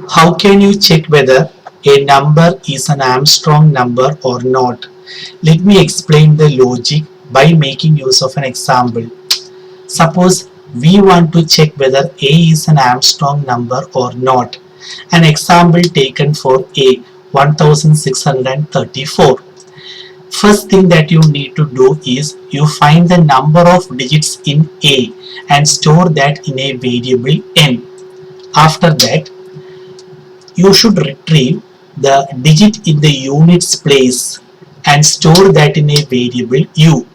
How can you check whether a number is an Armstrong number or not? Let me explain the logic by making use of an example. Suppose we want to check whether A is an Armstrong number or not. An example taken for A 1634. First thing that you need to do is you find the number of digits in A and store that in a variable n. After that, you should retrieve the digit in the units place and store that in a variable u.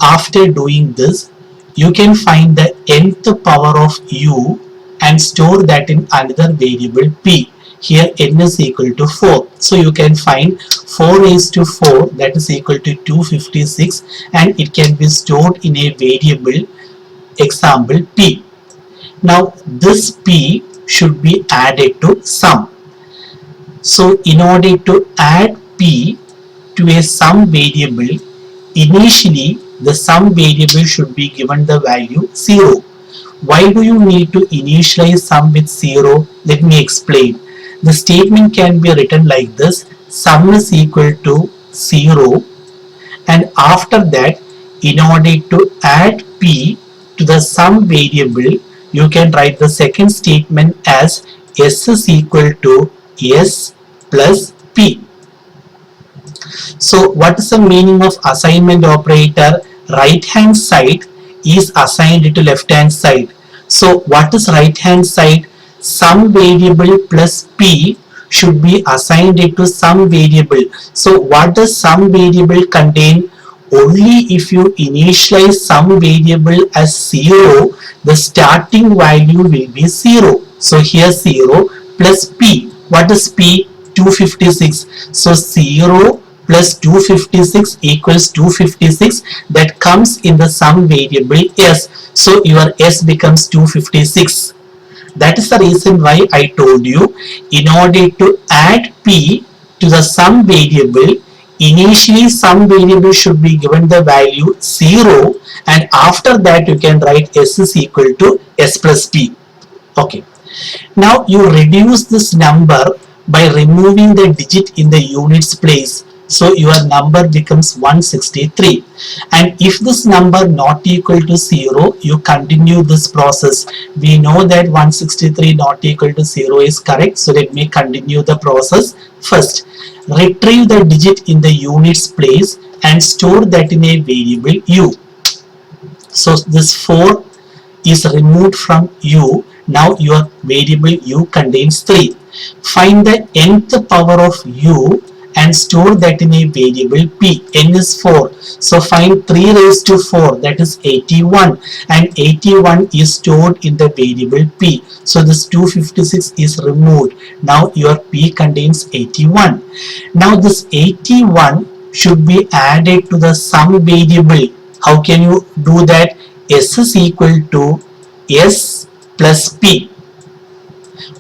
After doing this, you can find the nth power of u and store that in another variable p. Here n is equal to 4. So you can find 4 raised to 4, that is equal to 256, and it can be stored in a variable example p. Now this p should be added to sum. So in order to add p to a sum variable, initially the sum variable should be given the value 0. Why do you need to initialize sum with 0? Let me explain. The statement can be written like this: sum is equal to 0, and after that, in order to add p to the sum variable, you can write the second statement as s is equal to s plus p. So what is the meaning of assignment operator? Right hand side is assigned to left hand side. So what is right hand side? Some variable plus p should be assigned to some variable. So what does some variable contain? Only if you initialize some variable as 0, the starting value will be 0. So here 0 plus p. What is p? 256. So 0 plus 256 equals 256. That comes in the sum variable s. So your s becomes 256. That is the reason why I told you, in order to add p to the sum variable, initially sum variable should be given the value 0, and after that you can write s is equal to s plus p. Okay. Now you reduce this number by removing the digit in the units place. So your number becomes 163. And if this number not equal to 0, you continue this process. We know that 163 not equal to 0 is correct. So let me continue the process. First, retrieve the digit in the units place and store that in a variable u. So this 4 is removed from u. Now your variable u contains 3. Find the nth power of u and store that in a variable p. N is 4. So find 3 raised to 4, that is 81, and 81 is stored in the variable p. So this 256 is removed. Now your p contains 81. Now this 81 should be added to the sum variable. How can you do that? S is equal to s plus p.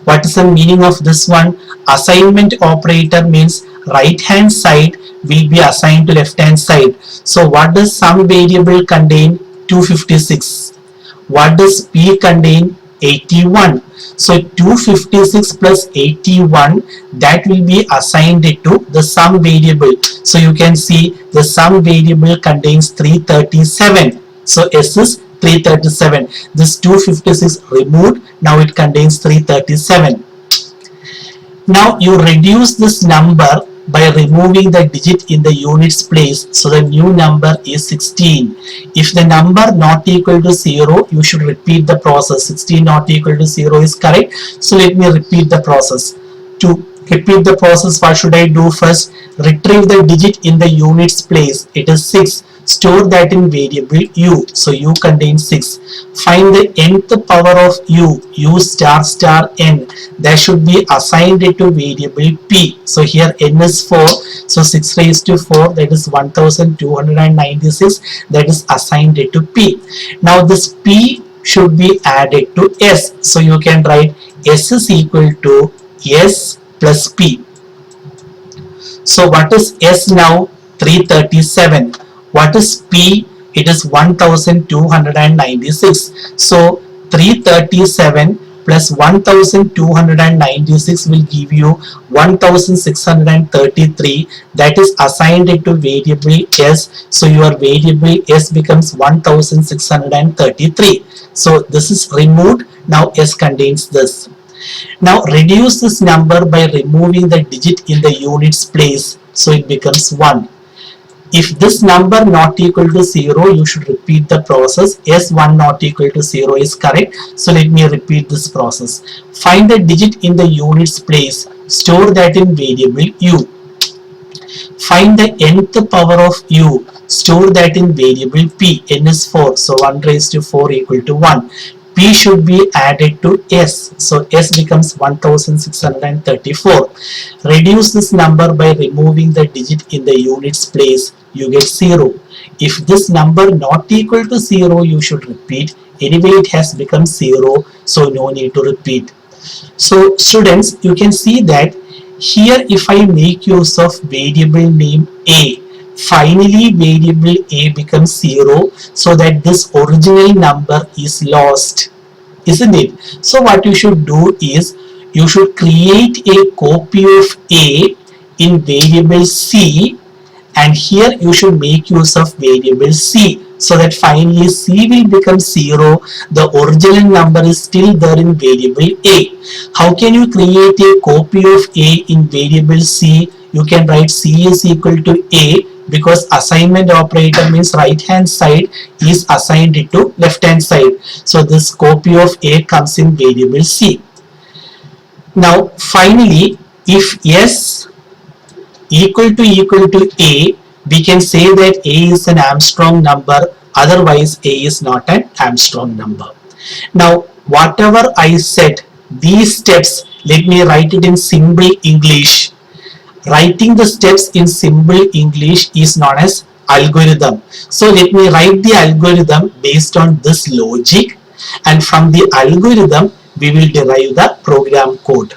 What is the meaning of this one? Assignment operator means right hand side will be assigned to left hand side. So what does sum variable contain? 256. What does p contain? 81. So 256 plus 81, that will be assigned to the sum variable. So you can see the sum variable contains 337. So s is 337. This 256 removed. Now it contains 337. Now you reduce this number by removing the digit in the units place. So the new number is 16. If the number not equal to 0, you should repeat the process. 16 not equal to 0 is correct. So let me repeat the process. To repeat the process, what should I do first? Retrieve the digit in the units place. It is 6. Store that in variable u. So u contains 6. Find the nth power of u. U star star n. That should be assigned to variable p. So here n is 4. So 6 raised to 4, that is 1296. That is assigned to p. Now this p should be added to s. So you can write s is equal to s plus p. So what is s now? 337. What is p? It is 1296. So 337 plus 1296 will give you 1633. That is assigned to variable s. So your variable s becomes 1633. So this is removed. Now s contains this. Now reduce this number by removing the digit in the units place. So it becomes 1. If this number not equal to 0, you should repeat the process. S1 not equal to 0 is correct. So let me repeat this process. Find the digit in the units place. Store that in variable u. Find the nth power of u. Store that in variable p. N is 4. So 1 raised to 4 equal to 1. P should be added to S. So S becomes 1634. Reduce this number by removing the digit in the units place. You get 0. If this number not equal to 0, you should repeat. Anyway, it has become 0, so no need to repeat. So students, you can see that here if I make use of variable name A, finally variable A becomes 0, so that this original number is lost, isn't it? So what you should do is you should create a copy of A in variable C, and here you should make use of variable C, so that finally C will become 0. The original number is still there in variable A. How can you create a copy of A in variable C? You can write C is equal to A, because assignment operator means right hand side is assigned to left hand side. So this copy of A comes in variable C. Now finally, if S equal to A, we can say that A is an Armstrong number, otherwise A is not an Armstrong number. Now whatever I said, these steps, let me write it in simple English. Writing the steps in simple English is known as algorithm. So let me write the algorithm based on this logic, and from the algorithm we will derive the program code.